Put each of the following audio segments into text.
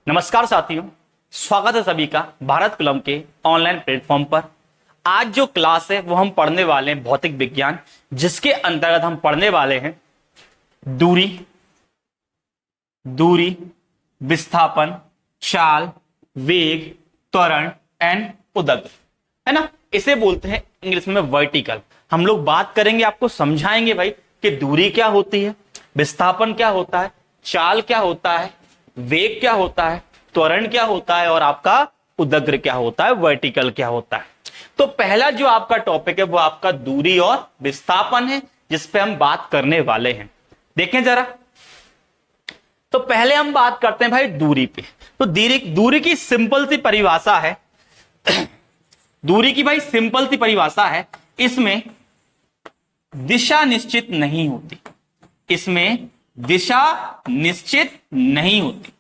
नमस्कार साथियों, स्वागत है सभी का भारत कुलम के ऑनलाइन प्लेटफॉर्म पर। आज जो क्लास है वो हम पढ़ने वाले हैं भौतिक विज्ञान, जिसके अंतर्गत हम पढ़ने वाले हैं दूरी, विस्थापन, चाल, वेग, त्वरण एंड उदगम, है ना। इसे बोलते हैं इंग्लिश में वर्टिकल। हम लोग बात करेंगे, आपको समझाएंगे भाई कि दूरी क्या होती है, विस्थापन क्या होता है, चाल क्या होता है, वेग क्या होता है, त्वरण क्या होता है और आपका उदग्र क्या होता है, वर्टिकल क्या होता है। तो पहला जो आपका टॉपिक है वो आपका दूरी और विस्थापन है, जिस पे हम बात करने वाले हैं। देखें जरा, तो पहले हम बात करते हैं भाई दूरी पे। तो दूरी की सिंपल सी परिभाषा है दूरी की भाई सिंपल सी परिभाषा है, इसमें दिशा निश्चित नहीं होती, इसमें दिशा निश्चित नहीं होती,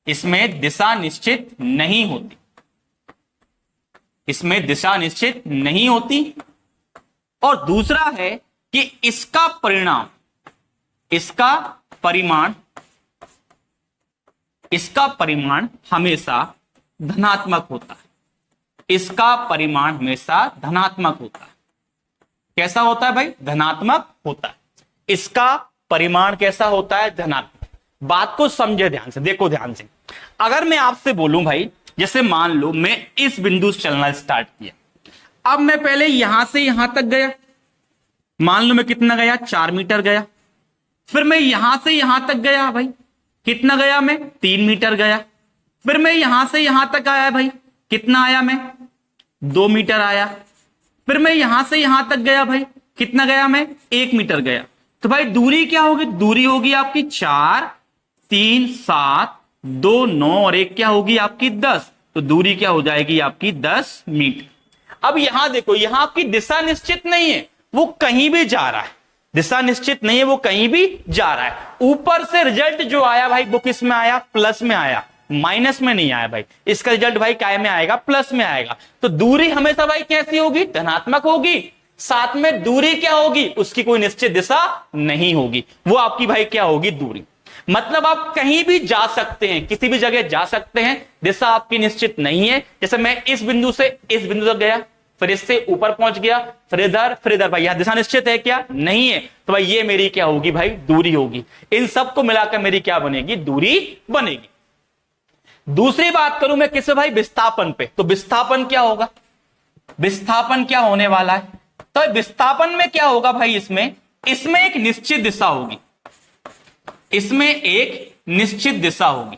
इसमें दिशा निश्चित नहीं होती, इसमें दिशा निश्चित नहीं होती। और दूसरा है कि इसका परिमाण हमेशा धनात्मक होता है, इसका परिमाण हमेशा धनात्मक होता है। कैसा होता है भाई? धनात्मक होता है। इसका परिमाण कैसा होता है? धनात्मक। बात को समझे ध्यान से, देखो ध्यान से। अगर मैं आपसे बोलूं भाई, जैसे मान लो मैं इस बिंदु से चलना स्टार्ट किया, अब मैं पहले यहां से यहां तक गया, मान लो मैं कितना गया, 4 मीटर गया। फिर मैं यहां से यहां तक गया भाई, कितना गया मैं, 3 मीटर गया। फिर मैं यहां से यहां तक आया भाई, कितना आया मैं, 2 मीटर आया। फिर मैं यहां से यहां तक गया भाई, कितना गया मैं, 1 मीटर गया। तो भाई दूरी क्या होगी? दूरी होगी आपकी 4, 3, 7, 2, 9 और 1 क्या होगी आपकी 10। तो दूरी क्या हो जाएगी आपकी 10 मीटर। अब यहां देखो, यहां आपकी दिशा निश्चित नहीं है, वो कहीं भी जा रहा है। दिशा निश्चित नहीं है, वो कहीं भी जा रहा है। ऊपर से रिजल्ट जो आया भाई वो किस में आया? प्लस में आया, माइनस में नहीं आया भाई। इसका रिजल्ट भाई काय में आएगा? प्लस में आएगा। तो दूरी हमेशा भाई कैसी होगी? धनात्मक होगी। साथ में दूरी क्या होगी? उसकी कोई निश्चित दिशा नहीं होगी, वो आपकी भाई क्या होगी? दूरी। मतलब आप कहीं भी जा सकते हैं, किसी भी जगह जा सकते हैं, दिशा आपकी निश्चित नहीं है। जैसे मैं इस बिंदु से इस बिंदु तक गया, फिर इससे ऊपर पहुंच गया, फिर इधर भाई, यहां दिशा निश्चित है क्या? नहीं है। तो भाई ये मेरी क्या होगी भाई? दूरी होगी। इन सबको मिलाकर मेरी क्या बनेगी? दूरी बनेगी। दूसरी बात करूं मैं किस भाई? विस्थापन पे। तो विस्थापन क्या होगा? विस्थापन क्या होने वाला है? तो विस्थापन में क्या होगा भाई? इसमें एक निश्चित दिशा होगी, इसमें एक निश्चित दिशा होगी,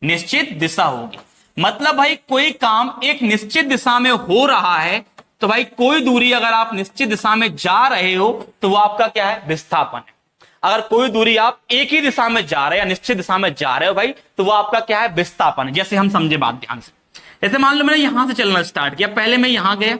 निश्चित दिशा होगी। मतलब भाई कोई काम एक निश्चित दिशा में हो रहा है, तो भाई कोई दूरी अगर आप निश्चित दिशा में जा रहे हो तो वो आपका क्या है? विस्थापन है। अगर कोई दूरी आप एक ही दिशा में जा रहे हैं या निश्चित दिशा में जा रहे हो भाई, तो वो आपका क्या है? विस्थापन है। जैसे हम समझे बात ध्यान से, जैसे मान लो मैंने यहां से चलना स्टार्ट किया, पहले मैं यहां गया,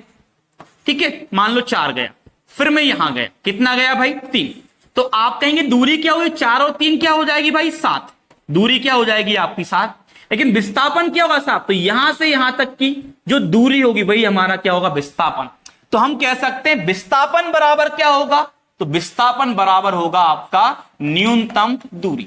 ठीक है, मान लो 4 गया, फिर मैं यहां गया, कितना गया भाई? 3। तो आप कहेंगे दूरी क्या होगी? 4 और 3 क्या हो जाएगी भाई? 7। दूरी क्या हो जाएगी आपकी? 7। लेकिन विस्थापन क्या होगा? 7। तो यहां से यहां तक की जो दूरी होगी भाई हमारा क्या होगा? विस्थापन। तो हम कह सकते हैं विस्थापन बराबर क्या होगा? तो विस्थापन बराबर होगा आपका न्यूनतम दूरी।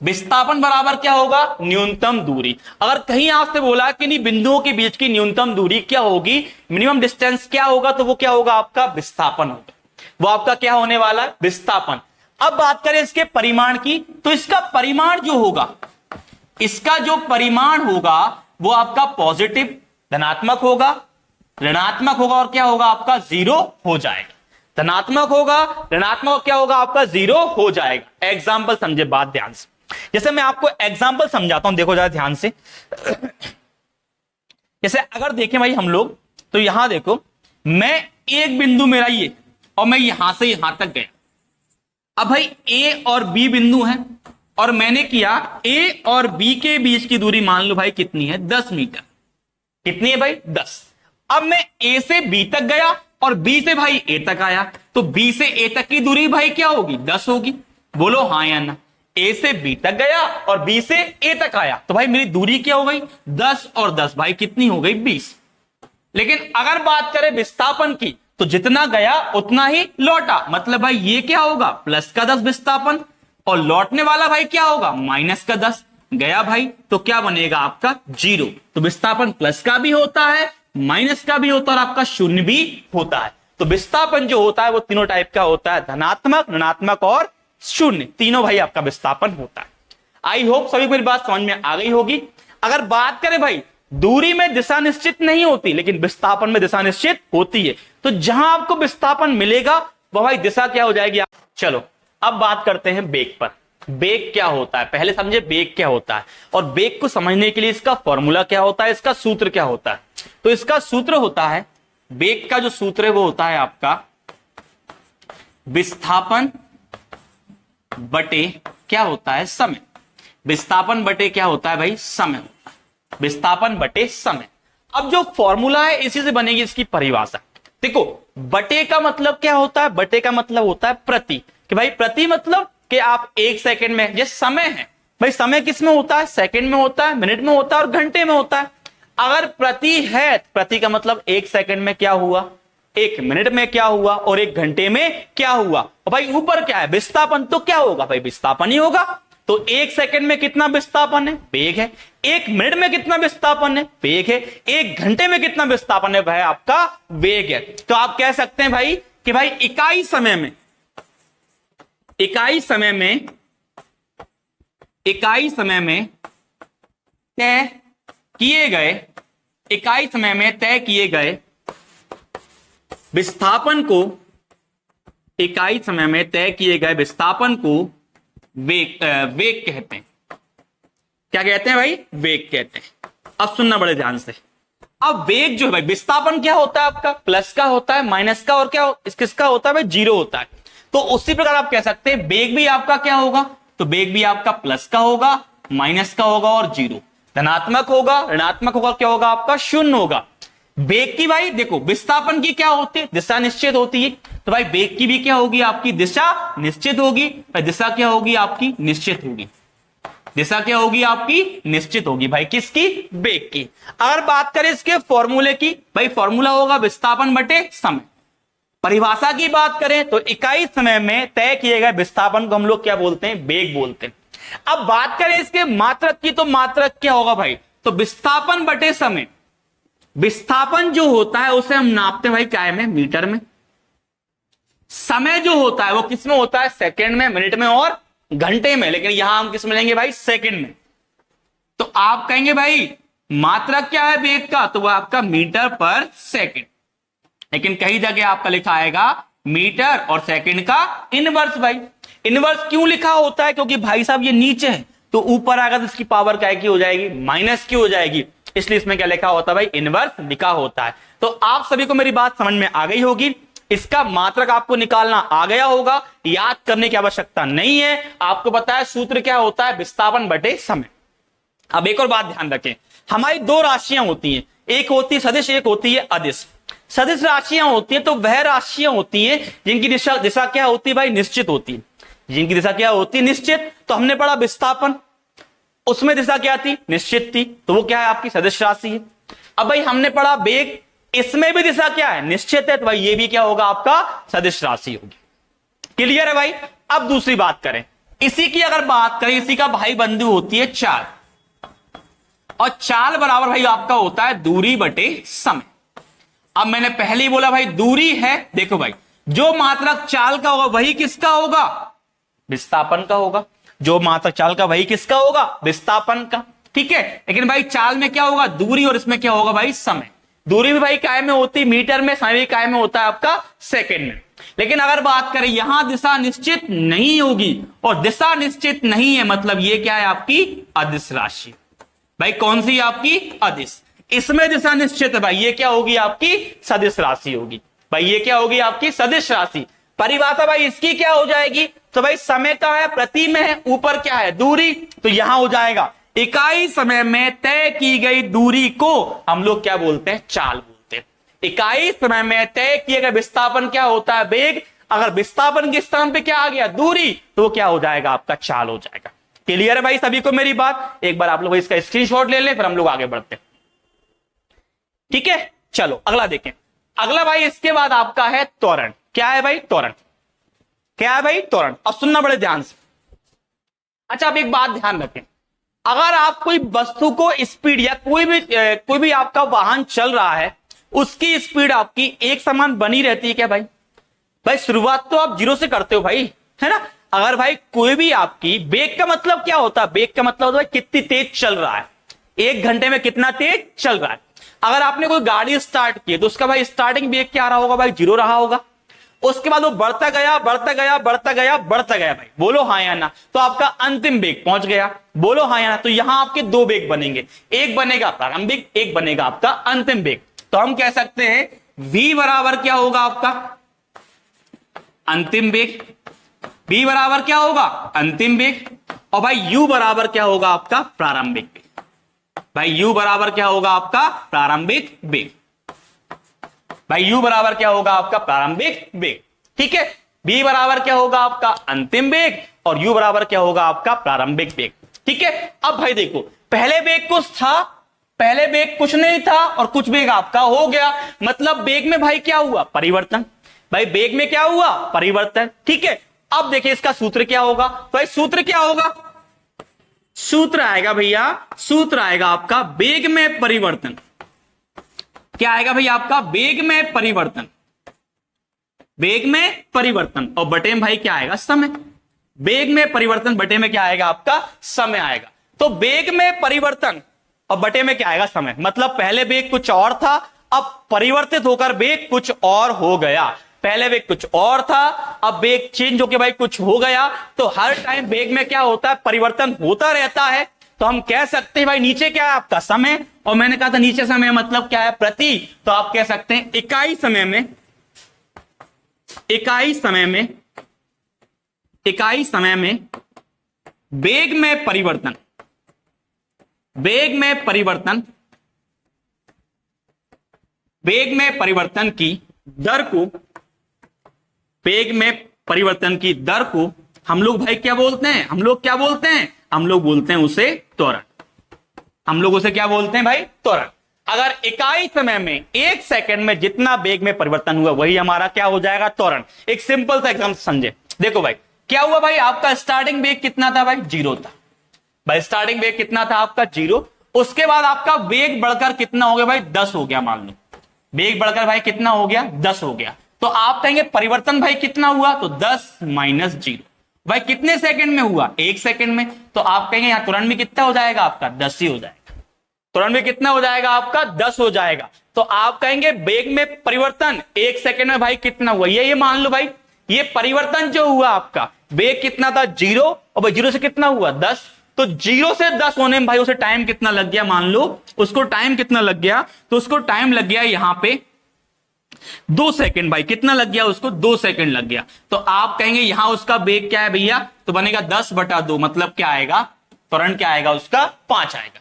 विस्थापन बराबर क्या होगा? न्यूनतम दूरी। अगर कहीं आपसे बोला कि नहीं बिंदुओं के बीच की न्यूनतम दूरी क्या होगी, मिनिमम डिस्टेंस क्या होगा, तो वो क्या होगा? आपका विस्थापन होगा। वो आपका क्या होने वाला है? विस्थापन। अब बात करें इसके परिमाण की, तो इसका परिमाण जो होगा, इसका जो परिमाण होगा वो आपका पॉजिटिव, धनात्मक होगा, ऋणात्मक होगा और क्या होगा? आपका 0 हो जाएगा। धनात्मक होगा, ऋणात्मक क्या होगा? आपका 0 हो जाएगा। एग्जाम्पल समझे बात ध्यान से। जैसे मैं आपको एग्जाम्पल समझाता हूं, देखो जरा ध्यान से। जैसे अगर देखें भाई हम लोग, तो यहां देखो, मैं एक बिंदु मेरा ये, और मैं यहां से यहां तक गया। अब भाई ए और बी बिंदु हैं, और मैंने किया ए और बी के बीच की दूरी मान लो भाई कितनी है? 10 मीटर। कितनी है भाई? 10। अब मैं ए से बी तक गया और बी से भाई ए तक आया, तो बी से ए तक की दूरी भाई क्या होगी? 10 होगी। बोलो हाँ या ना? ए से बी तक गया और बी से ए तक आया, तो भाई मेरी दूरी क्या हो गई? 10 और 10 भाई कितनी हो गई? 20। लेकिन अगर बात करें विस्थापन की, तो जितना गया उतना ही लौटा। मतलब भाई ये क्या होगा? प्लस का 10 विस्थापन, और लौटने वाला भाई क्या होगा, माइनस का 10 गया भाई, तो क्या बनेगा आपका 0। तो विस्थापन प्लस का भी होता है, माइनस का भी होता है, और आपका शून्य भी होता है। तो विस्थापन जो होता है वो तीनों टाइप का होता है, धनात्मक, ऋणात्मक और शून्य, तीनों भाई आपका विस्थापन होता है। आई होप सभी को मेरी बात समझ में आ गई होगी। अगर बात करें भाई, दूरी में दिशा निश्चित नहीं होती, लेकिन विस्थापन में दिशा निश्चित होती है। तो जहां आपको विस्थापन मिलेगा वह भाई दिशा क्या हो जाएगी। चलो अब बात करते हैं बेग पर। बेग क्या होता है, पहले समझे बेग क्या होता है, और बेग को समझने के लिए इसका फॉर्मूला क्या होता है, इसका सूत्र क्या होता है। तो इसका सूत्र होता है, बेग का जो सूत्र है वो होता है आपका विस्थापन बटे क्या होता है, समय। विस्थापन बटे क्या होता है भाई, समय होता है, विस्थापन बटे समय। अब जो फॉर्मूला है इसी से बनेगी इसकी परिभाषा। देखो बटे का मतलब क्या होता है, बटे का मतलब होता है प्रति, कि भाई प्रति मतलब कि आप 1 सेकंड में, जैसे समय है भाई, समय किस में होता है, सेकंड में होता है, मिनट में होता है और घंटे में होता है। अगर प्रति है, प्रति का मतलब 1 सेकंड में क्या हुआ, 1 मिनट में क्या हुआ और 1 घंटे में क्या हुआ। और भाई ऊपर क्या है, विस्थापन, तो क्या होगा भाई, विस्थापन ही होगा। तो 1 सेकंड में कितना विस्थापन है, वेग है। 1 मिनट में कितना विस्थापन है, वेग है। 1 घंटे में कितना विस्थापन है भाई, आपका वेग है। तो आप कह सकते हैं भाई कि भाई इकाई समय में, इकाई समय में, इकाई समय में तय किए गए, इकाई समय में तय किए गए विस्थापन को, इकाई समय में तय किए गए विस्थापन को वेग, वेग कहते हैं। क्या कहते हैं भाई, वेग कहते हैं। अब सुनना बड़े ध्यान से। अब वेग जो है भाई, विस्थापन क्या होता है आपका, प्लस का होता है, माइनस का, और क्या किसका होता है भाई, 0 होता है। तो उसी प्रकार आप कह सकते हैं वेग भी आपका क्या होगा, तो वेग भी आपका प्लस का होगा, माइनस का होगा और 0, धनात्मक होगा, ऋणात्मक होगा, क्या होगा आपका 0 होगा। वेग की भाई देखो, विस्थापन की क्या होती है, दिशा निश्चित होती है। तो भाई वेग की भी क्या होगी आपकी, दिशा निश्चित होगी। दिशा क्या होगी आपकी, निश्चित होगी। दिशा क्या होगी आपकी, निश्चित होगी भाई, किसकी, वेग की। अगर बात करें इसके फॉर्मूले की, भाई फॉर्मूला होगा विस्थापन बटे समय। परिभाषा की बात करें तो इकाई समय में तय किए गए विस्थापन को हम लोग क्या बोलते हैं, वेग बोलते हैं। अब बात करें इसके मात्रक की, तो मात्रक क्या होगा भाई, तो विस्थापन बटे समय। विस्थापन जो होता है उसे हम नापते हैं भाई क्या में, मीटर में। समय जो होता है वो किस में होता है, सेकंड में, मिनट में और घंटे में। लेकिन यहां हम किस में लेंगे भाई, सेकंड में। तो आप कहेंगे भाई मात्रक क्या है वेग का, तो वह आपका मीटर पर सेकंड। लेकिन कई जगह आपका लिखा आएगा मीटर और सेकंड का इनवर्स। भाई इनवर्स क्यों लिखा होता है, क्योंकि भाई साहब ये नीचे है, तो ऊपर आएगा तो इसकी पावर क्या की हो जाएगी, माइनस की हो जाएगी। इसलिए इसमें क्या लिखा होता है भाई, इनवर्स लिखा होता है। तो आप सभी को मेरी बात समझ में आ गई होगी। इसका मात्रक आपको निकालना आ गया होगा, याद करने की आवश्यकता नहीं है। आपको पता है सूत्र क्या होता है, विस्थापन बटे समय। अब एक और बात ध्यान रखें, हमारी 2 राशियां होती हैं, एक होती है सदिश, एक होती है अदिश। सदिश राशियां होती है तो वह राशियां होती है जिनकी दिशा क्या होती है भाई, निश्चित होती है। जिनकी दिशा क्या होती है, निश्चित। तो हमने पढ़ा विस्थापन, उसमें दिशा क्या थी, निश्चित थी, तो वो क्या है आपकी सदिश राशि है। अब भाई हमने पढ़ा वेग, इसमें भी दिशा क्या है, निश्चित है, तो भाई ये भी क्या होगा आपका सदिश राशि होगी। क्लियर है भाई। अब दूसरी बात करें, इसी की अगर बात करें, इसी का भाई बंधु होती है चाल, और चाल बराबर भाई आपका होता है दूरी बटे समय। अब मैंने पहले ही बोला भाई दूरी है, देखो भाई जो मात्रक चाल का होगा वही किसका होगा, विस्थापन का होगा। जो मात्रक चाल का वही किसका होगा, विस्थापन का। ठीक है, लेकिन भाई चाल में क्या होगा, दूरी, और इसमें क्या होगा भाई, समय। दूरी भी भाई काय में होती है, मीटर में, समय भी काय में होता है आपका सेकंड में। लेकिन अगर बात करें यहां दिशा निश्चित नहीं होगी, और दिशा निश्चित नहीं है मतलब ये क्या है आपकी अदिश राशि। भाई कौन सी आपकी, अदिश। इसमें दिशा निश्चित है भाई, ये क्या होगी आपकी सदिश राशि होगी। भाई ये क्या होगी आपकी सदिश राशि। परिभाषा भाई इसकी क्या हो जाएगी, तो भाई समय का है, प्रति में है, ऊपर क्या है दूरी, तो यहां हो जाएगा इकाई समय में तय की गई दूरी को हम लोग क्या बोलते हैं, चाल बोलते हैं। इकाई समय में तय किए गए विस्थापन क्या होता है, वेग। अगर विस्थापन के स्थान पे क्या आ गया, दूरी, तो वो क्या हो जाएगा आपका चाल हो जाएगा। क्लियर है भाई सभी को मेरी बात। एक बार आप लोग इसका स्क्रीनशॉट ले लें, फिर हम लोग आगे बढ़ते हैं। ठीक है, चलो अगला देखें। अगला भाई इसके बाद आपका है त्वरण। क्या है भाई, त्वरण। क्या है भाई, त्वरण। अब सुनना बड़े ध्यान से, अच्छा, अब एक बात ध्यान रखें, अगर आप कोई वस्तु को स्पीड या कोई भी आपका वाहन चल रहा है, उसकी स्पीड आपकी एक समान बनी रहती है क्या भाई? भाई शुरुआत तो आप 0 से करते हो भाई, है ना। अगर भाई कोई भी आपकी, बेग का मतलब क्या होता है? बेग का मतलब होता है कितनी तेज चल रहा है, 1 घंटे में कितना तेज चल रहा है। अगर आपने कोई गाड़ी स्टार्ट की तो उसका भाई स्टार्टिंग बेग क्या रहा होगा भाई? 0 रहा होगा। उसके बाद वो बढ़ता गया बढ़ता गया बढ़ता गया बढ़ता गया भाई, बोलो हाँ या ना, तो आपका अंतिम बेग पहुंच गया, बोलो हाँ या ना। तो यहां आपके 2 बेग बनेंगे, एक बनेगा प्रारंभिक, एक बनेगा आपका अंतिम बेग। तो हम कह सकते हैं v बराबर क्या होगा आपका? अंतिम बेग। v बराबर क्या होगा? अंतिम बेग। और भाई u बराबर क्या होगा आपका? प्रारंभिक बेग। भाई u बराबर क्या होगा आपका? प्रारंभिक बेग। भाई u बराबर क्या होगा आपका? प्रारंभिक बेग। ठीक है, b बराबर क्या होगा आपका? अंतिम बेग, और u बराबर क्या होगा आपका? प्रारंभिक बेग। ठीक है, अब भाई देखो, पहले बेग कुछ था, पहले बेग कुछ नहीं था, और कुछ बेग आपका हो गया, मतलब बेग में भाई क्या हुआ? परिवर्तन। भाई बेग में क्या हुआ? परिवर्तन। ठीक है, अब देखिए इसका सूत्र क्या होगा? तो भाई सूत्र क्या होगा? सूत्र आएगा भैया, सूत्र आएगा आपका बेग में परिवर्तन। क्या आएगा भैया आपका? बेग में परिवर्तन। बेग में परिवर्तन, और बटे में भाई क्या आएगा? समय। बेग में परिवर्तन बटे में क्या आएगा आपका? समय आएगा। तो बेग में परिवर्तन और बटे में क्या आएगा? समय। मतलब पहले बेग कुछ और था, अब परिवर्तित होकर बेग कुछ और हो गया। पहले बेग कुछ और था, अब बेग चेंज होकर भाई कुछ हो गया। तो हर टाइम बेग में क्या होता है? परिवर्तन होता रहता है। तो हम कह सकते हैं भाई नीचे क्या है आपका? समय, और मैंने कहा था नीचे समय मतलब क्या है? प्रति। तो आप कह सकते हैं इकाई समय में, इकाई समय में, इकाई समय में बेग में परिवर्तन, बेग में परिवर्तन, बेग में परिवर्तन की दर को, बेग में परिवर्तन की दर को हम लोग भाई क्या बोलते हैं? हम लोग क्या बोलते हैं? हम लोग बोलते हैं उसे त्वरण। हम लोग उसे क्या बोलते हैं भाई? त्वरण। अगर इकाई समय में 1 सेकंड में जितना बेग में परिवर्तन हुआ वही हमारा क्या हो जाएगा? त्वरण। एक सिंपल सा एग्जांपल समझे, देखो भाई क्या हुआ भाई, आपका स्टार्टिंग बेग कितना था भाई? 0 था भाई। स्टार्टिंग बेग कितना था आपका? 0। उसके बाद आपका बेग बढ़कर कितना हो गया भाई? 10 हो गया। मान लो बेग बढ़कर भाई कितना हो गया? 10 हो गया। तो आप कहेंगे परिवर्तन भाई कितना हुआ? तो 10 माइनस 0 भाई कितने सेकंड में हुआ? 1 सेकंड में। तो आप कहेंगे यहां तुरंत भी कितना हो जाएगा आपका? 10 ही हो जाएगा। तुरंत भी कितना हो जाएगा आपका? 10 हो जाएगा। तो आप कहेंगे बेग में परिवर्तन 1 सेकंड में भाई कितना हुआ? ये मान लो भाई, ये परिवर्तन जो हुआ आपका, बेग कितना था? 0, और भाई 0 से कितना हुआ? 10। तो 0 से 10 होने में भाई उसे टाइम कितना लग गया? मान लो उसको टाइम कितना लग गया? तो उसको टाइम लग गया यहां पे 2 सेकंड भाई। कितना लग गया उसको? 2 सेकंड लग गया। तो आप कहेंगे यहां उसका बेग क्या है भैया? तो बनेगा 10/2, मतलब क्या आएगा? त्वरण क्या आएगा उसका? 5 आएगा।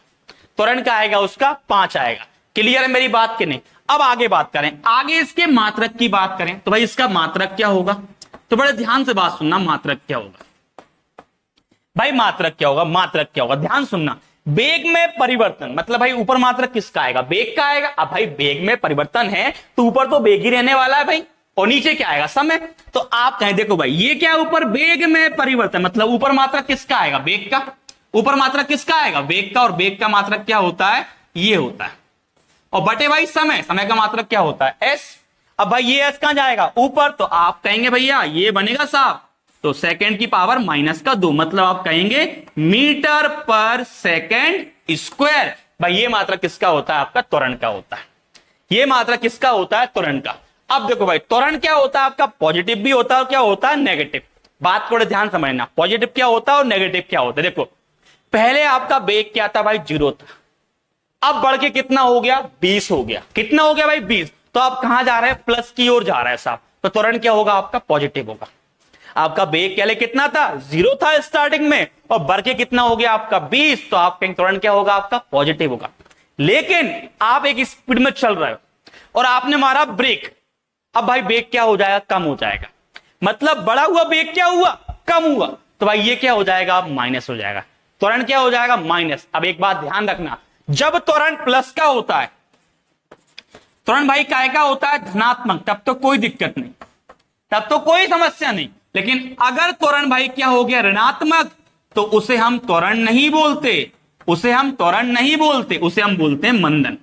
त्वरण क्या आएगा उसका? 5 आएगा। क्लियर है मेरी बात के नहीं? अब आगे बात करें, आगे इसके मात्रक की बात करें तो भाई इसका मात्रक क्या होगा? तो बड़े ध्यान से बात सुनना, मात्रक क्या होगा भाई? मात्रक क्या होगा? मात्रक क्या होगा? ध्यान सुनना। बेग में परिवर्तन मतलब भाई ऊपर मात्रक किसका आएगा? बेग का आएगा। अब भाई बेग में परिवर्तन है तो ऊपर तो बेग ही रहने वाला है भाई, और नीचे क्या आएगा? समय। तो आप कहें देखो भाई ये क्या ऊपर बेग में परिवर्तन, मतलब ऊपर मात्रक किसका आएगा? बेग का। ऊपर मात्रक किसका आएगा? बेग का। और बेग का मात्रक क्या होता है? ये होता है। और बटे भाई समय, समय का मात्रक क्या होता है? एस। अब भाई ये एस कहां जाएगा? ऊपर। तो आप कहेंगे भैया ये बनेगा साहब, तो सेकंड की पावर -2, मतलब आप कहेंगे मीटर पर सेकंड स्क्वायर। भाई ये मात्रक किसका होता है? आपका त्वरण का होता है। ये मात्रक किसका होता है? त्वरण का। अब देखो भाई त्वरण क्या होता है आपका? पॉजिटिव भी होता है और क्या होता है? नेगेटिव। बात थोड़े ध्यान समझना, पॉजिटिव क्या होता है और नेगेटिव क्या होता है। देखो पहले आपका बेग क्या था भाई? 0 था, अब बढ़ के कितना हो गया? 20 हो गया। कितना हो गया भाई? 20। तो आप कहां जा रहे हैं? प्लस की ओर जा रहा है साहब। तो त्वरण क्या होगा आपका? पॉजिटिव होगा। आपका बेग पहले कितना था? 0 था स्टार्टिंग में, और बढ़ के कितना हो गया आपका? 20। तो आप कहेंगे त्वरण क्या होगा आपका? पॉजिटिव होगा। लेकिन आप एक स्पीड में चल रहे हो और आपने मारा ब्रेक, अब भाई बेग क्या हो जाएगा? कम हो जाएगा। मतलब बढ़ा हुआ बेग क्या हुआ? कम हुआ। तो भाई ये क्या हो जाएगा? माइनस हो जाएगा। त्वरण क्या हो जाएगा? माइनस। अब एक बात ध्यान रखना, जब त्वरण प्लस का होता है, त्वरण भाई काय का होता है? धनात्मक, तब तो कोई दिक्कत नहीं, तब तो कोई समस्या नहीं। लेकिन अगर त्वरण भाई क्या हो गया? ऋणात्मक, तो उसे हम त्वरण नहीं बोलते, उसे हम त्वरण नहीं बोलते, उसे हम बोलते हैं मंदन।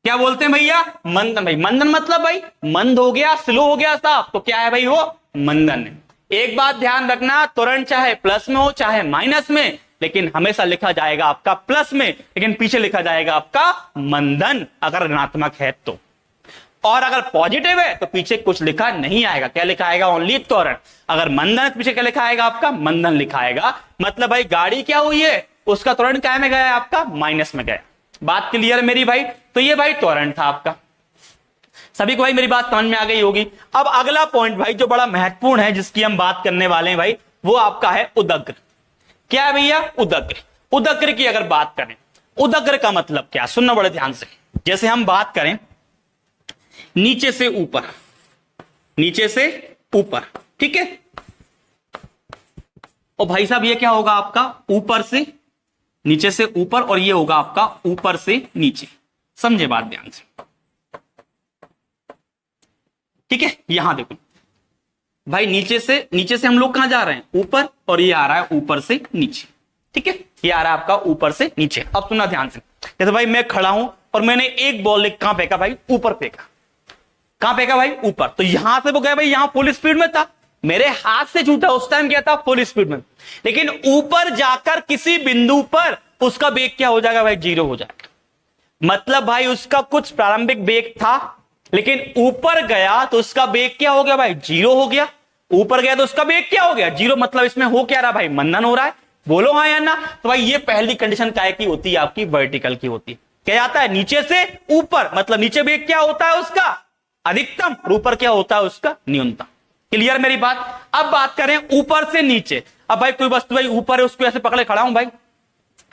क्या बोलते हैं भैया? मंदन। भाई मंदन मतलब भाई मंद हो गया, स्लो हो गया साहब, तो क्या है भाई? वो मंदन है। एक बात ध्यान रखना, त्वरण चाहे प्लस में हो चाहे माइनस में, लेकिन हमेशा लिखा जाएगा आपका प्लस में, लेकिन पीछे लिखा जाएगा आपका मंदन अगर ऋणात्मक है तो। और अगर पॉजिटिव है तो पीछे कुछ लिखा नहीं आएगा। क्या लिखा आएगा? ओनली त्वरण। अगर मंदन है तो पीछे क्या लिखा आएगा? आपका मंदन लिखा आएगा। मतलब भाई गाड़ी क्या हुई है, उसका त्वरण क्या में गया? आपका माइनस में गया। बात क्लियर मेरी भाई? तो ये भाई त्वरण था आपका। सभी को भाई मेरी बात समझ में आ गई होगी। अब अगला पॉइंट भाई जो बड़ा महत्वपूर्ण है, जिसकी हम बात करने वाले हैं भाई, वो आपका है उदग्र। क्या है भैया? उदग्र। उदग्र की अगर बात करें, उदग्र का मतलब क्या? सुनना बड़े ध्यान से। जैसे हम बात करें नीचे से ऊपर, नीचे से ऊपर, ठीक है। और भाई साहब ये क्या होगा आपका? ऊपर से नीचे से ऊपर, और ये होगा आपका ऊपर से नीचे। समझे बात ध्यान से, ठीक है। यहां देखो भाई, नीचे से हम लोग कहां जा रहे हैं? ऊपर, और ये आ रहा है ऊपर से नीचे, ठीक है। ये आ रहा है आपका ऊपर से नीचे। अब सुनना ध्यान से। जैसे भाई मैं खड़ा हूं और मैंने एक बॉल कहां फेंका भाई? ऊपर फेंका। कहां फेंका भाई? ऊपर। तो यहां से वो गया भाई, यहां फुल स्पीड में था, मेरे हाथ से छूटा, उस टाइम क्या था? फुल स्पीड में। लेकिन ऊपर जाकर किसी बिंदु पर उसका वेग क्या हो जाएगा भाई? 0 हो जाएगा। मतलब भाई उसका कुछ प्रारंभिक वेग था, लेकिन ऊपर गया तो उसका वेग क्या हो गया भाई? 0 हो गया। ऊपर गया तो उसका वेग क्या हो गया? 0। मतलब इसमें हो क्या रहा भाई? मंदन हो रहा है। बोलो हाँ या ना? तो भाई ये पहली कंडीशन काय की होती है? आपकी वर्टिकल की होती है। क्या जाता है? नीचे से ऊपर, मतलब नीचे वेग क्या होता है उसका? अधिकतम। ऊपर क्या होता है उसका? न्यूनतम। क्लियर मेरी बात? अब बात करें ऊपर से नीचे। अब भाई कोई वस्तु भाई ऊपर है, उसको ऐसे पकड़े खड़ा हूं भाई,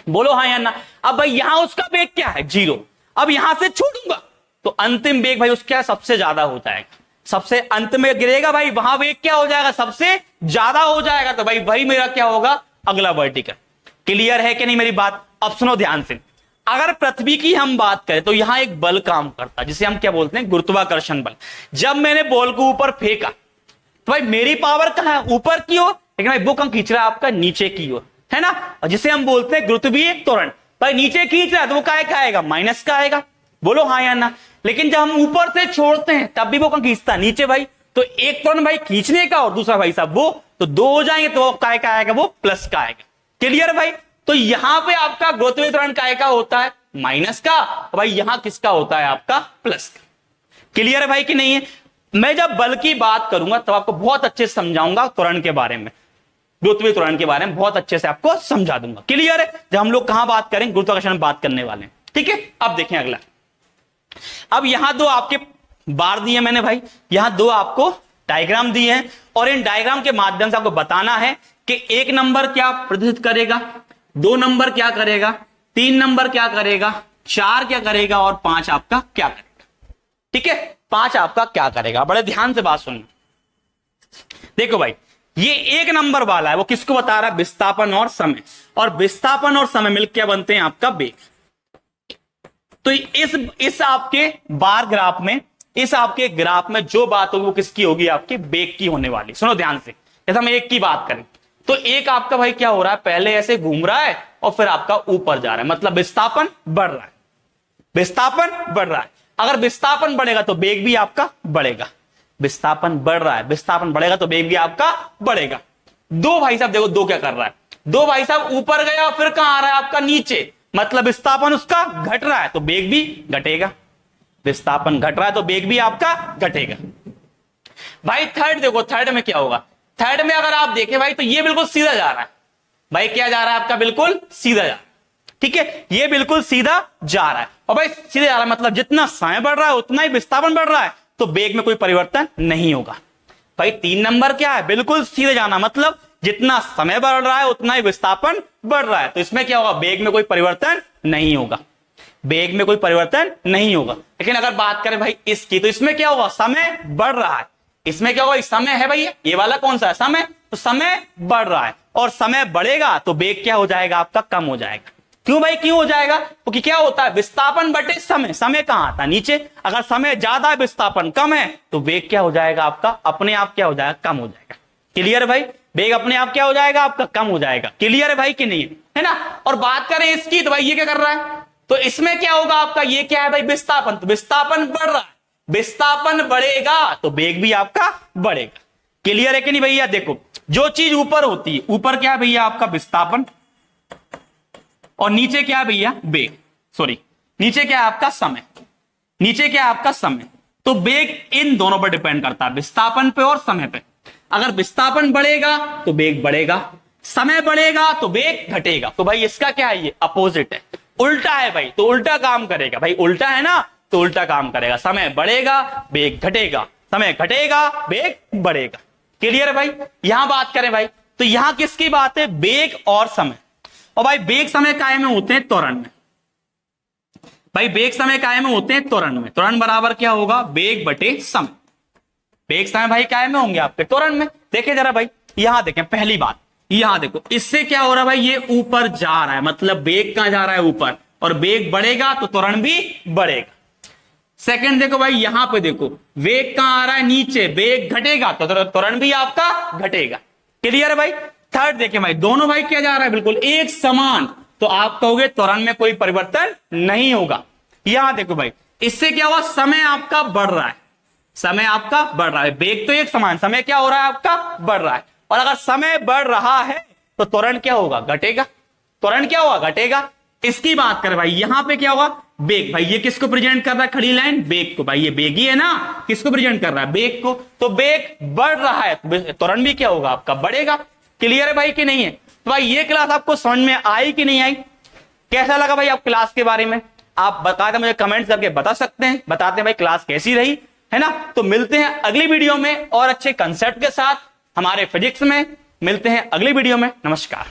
बोलो हाँ या ना? अब भाई यहां उसका वेग क्या है? 0। अब यहां से छोड़ूंगा तो अंतिम वेग भाई उसका सबसे ज्यादा हो जाएगा। सबसे अंत में गिरेगा भाई, वहां वेग क्या हो जाएगा? सबसे ज्यादा हो जाएगा। तो भाई वही मेरा क्या होगा? अगला वर्टिकल। क्लियर है कि नहीं मेरी बात? अब सुनो ध्यान से। अगर पृथ्वी की हम बात करें तो यहां एक बल काम करता है, जिसे हम क्या बोलते हैं? गुरुत्वाकर्षण बल। जब मैंने बॉल को ऊपर फेंका तो भाई मेरी पावर कहां है? ऊपर की ओर, लेकिन भाई वो कहां खींच रहा है? आपका नीचे की ओर, है ना। और जिसे हम बोलते हैं गुरुत्वीय त्वरण। भाई नीचे खींच रहा है तो वो काय का आएगा? माइनस का आएगा। बोलो हाँ या ना? लेकिन जब हम ऊपर से छोड़ते हैं तब भी वो कहां खींचता है? नीचे भाई। तो एक त्वरण भाई खींचने का और दूसरा भाई साहब वो, तो 2 हो जाएंगे, तो काय का आएगा? वो प्लस का आएगा। क्लियर भाई? तो यहां पे आपका गुरुत्वीय त्वरण काय का होता है? माइनस का। भाई यहां किसका होता है? आपका प्लस का। क्लियर है भाई कि नहीं है? मैं जब बल की बात करूंगा तो आपको बहुत अच्छे से समझाऊंगा त्वरण के बारे में, गुरुत्वीय त्वरण के बारे में बहुत अच्छे से आपको समझा दूंगा। क्लियर है? जब हम लोग कहां बात करें? गुरुत्वाकर्षण में बात करने वाले हैं, ठीक है। अब देखें अगला। अब यहां 2 आपके बार दिए मैंने भाई, यहां 2 आपको डायग्राम दिए हैं, और इन डायग्राम के माध्यम से आपको बताना है कि 1 नंबर क्या प्रदर्शित करेगा, 2 नंबर क्या करेगा, 3 नंबर क्या करेगा, 4 क्या करेगा, और 5 आपका क्या करेगा। ठीक है, 5 आपका क्या करेगा। बड़े ध्यान से बात सुनना। देखो भाई, ये 1 नंबर वाला है, वो किसको बता रहा है? विस्थापन और समय। और विस्थापन और समय मिलकर क्या बनते हैं? आपका वेग। तो इस आपके बार ग्राफ में, इस आपके ग्राफ में जो बात होगी वो किसकी होगी? आपके वेग की होने वाली। सुनो ध्यान से। जैसे हम 1 की बात करें तो 1 आपका भाई क्या हो रहा है? पहले ऐसे घूम रहा है और फिर आपका ऊपर जा रहा है, मतलब विस्थापन बढ़ रहा है। विस्थापन बढ़ रहा है। अगर विस्थापन बढ़ेगा तो वेग भी आपका बढ़ेगा। विस्थापन बढ़ रहा है, विस्थापन बढ़ेगा तो वेग भी आपका बढ़ेगा। 2 भाई साहब देखो, 2 क्या कर रहा है? 2 भाई साहब ऊपर गया, फिर कहां आ रहा है? आपका नीचे, मतलब विस्थापन उसका घट रहा है तो वेग भी घटेगा। विस्थापन घट रहा है तो वेग भी आपका घटेगा। भाई थर्ड देखो, थर्ड में क्या होगा? थर्ड में अगर आप देखें भाई तो ये बिल्कुल सीधा जा रहा है। भाई क्या जा रहा है? आपका बिल्कुल सीधा जा रहा है। ठीक है, ये बिल्कुल सीधा जा रहा है। और भाई सीधा जा रहा है मतलब जितना समय बढ़ रहा है उतना ही विस्थापन बढ़ रहा है, तो वेग में कोई परिवर्तन नहीं होगा। भाई 3 नंबर क्या है? बिल्कुल सीधे जाना, मतलब जितना समय बढ़ रहा है उतना ही विस्थापन बढ़ रहा है, तो इसमें क्या होगा? वेग में कोई परिवर्तन नहीं होगा। वेग में कोई परिवर्तन नहीं होगा। लेकिन अगर बात करें भाई इसकी, तो इसमें क्या होगा? समय बढ़ रहा है। इसमें क्या होगा? समय है भाई, ये वाला कौन सा है? समय। तो समय बढ़ रहा है, और समय बढ़ेगा तो वेग क्या हो जाएगा? आपका कम हो जाएगा। क्यों भाई क्यों हो जाएगा? क्योंकि क्या होता है? विस्थापन बटे समय। समय कहां आता है? नीचे। अगर समय ज्यादा है, विस्थापन कम है, तो वेग क्या हो जाएगा? आपका अपने आप क्या हो जाएगा? कम हो जाएगा। क्लियर भाई? बेग अपने आप क्या हो जाएगा आपका, कम हो जाएगा। क्लियर है भाई कि नहीं है ना। और बात करें इसकी तो भाई ये क्या कर रहा है, तो इसमें क्या होगा आपका, ये क्या है भाई विस्थापन, तो विस्थापन बढ़ रहा है, विस्थापन बढ़ेगा तो बेग भी आपका बढ़ेगा। क्लियर है कि नहीं भैया। देखो जो चीज ऊपर होती है, ऊपर क्या है भैया आपका विस्थापन, और नीचे क्या है भैया बेग, सॉरी नीचे क्या है आपका समय, नीचे क्या है आपका समय। तो बेग इन दोनों पर डिपेंड करता है, विस्थापन पे और समय पे। अगर विस्थापन बढ़ेगा तो बेग बढ़ेगा, समय बढ़ेगा तो बेग घटेगा। तो भाई इसका क्या है, ये अपोजिट है, उल्टा है भाई, तो उल्टा काम करेगा भाई, उल्टा है ना तो उल्टा काम करेगा। समय बढ़ेगा बेग घटेगा, समय घटेगा बेग बढ़ेगा। क्लियर है भाई। यहां बात करें भाई तो यहां किसकी बात है, बेग और समय। और भाई बेग समय काय में होते हैं, त्वरण में। भाई बेग समय काय में होते हैं, त्वरण में। त्वरण बराबर क्या होगा, बेग बटे समय। बेग समय भाई काय में होंगे आपके, त्वरण में। देखे जरा भाई, यहां देखें पहली बात, यहां देखो इससे क्या हो रहा है भाई, ये ऊपर जा रहा है, मतलब बेग कहां जा रहा है, ऊपर, और बेग बढ़ेगा तो त्वरण भी बढ़ेगा। सेकंड देखो भाई, यहां पे देखो वेग कहां आ रहा है, नीचे, बेग घटेगा तो त्वरण भी आपका घटेगा। क्लियर है भाई। थर्ड देखें भाई, दोनों भाई क्या जा रहा है, बिल्कुल एक समान, तो आप कहोगे त्वरण में कोई परिवर्तन नहीं होगा। यहां देखो भाई, इससे क्या हुआ, समय आपका बढ़ रहा है, समय आपका बढ़ रहा है, बेग तो एक समान, समय क्या हो रहा है आपका बढ़ रहा है। और अगर समय बढ़ रहा है तो त्वरण क्या होगा, घटेगा, त्वरण क्या होगा, घटेगा। इसकी बात करें भाई, यहां पे क्या होगा, बेग, भाई ये किसको प्रेजेंट कर रहा है, खड़ी लाइन, बेग को, भाई ये बेग ही है ना, किसको प्रेजेंट कर रहा है, बेग को। तो बेग बढ़ रहा है, त्वरण भी क्या होगा आपका, बढ़ेगा। क्लियर है भाई कि नहीं है। तो भाई ये क्लास आपको समझ में आई कि नहीं आई, कैसा लगा भाई आप क्लास के बारे में, आप बताते मुझे कमेंट करके बता सकते हैं, बताते हैं भाई क्लास कैसी रही, है ना। तो मिलते हैं अगली वीडियो में और अच्छे कंसेप्ट के साथ, हमारे फिजिक्स में मिलते हैं अगली वीडियो में। नमस्कार।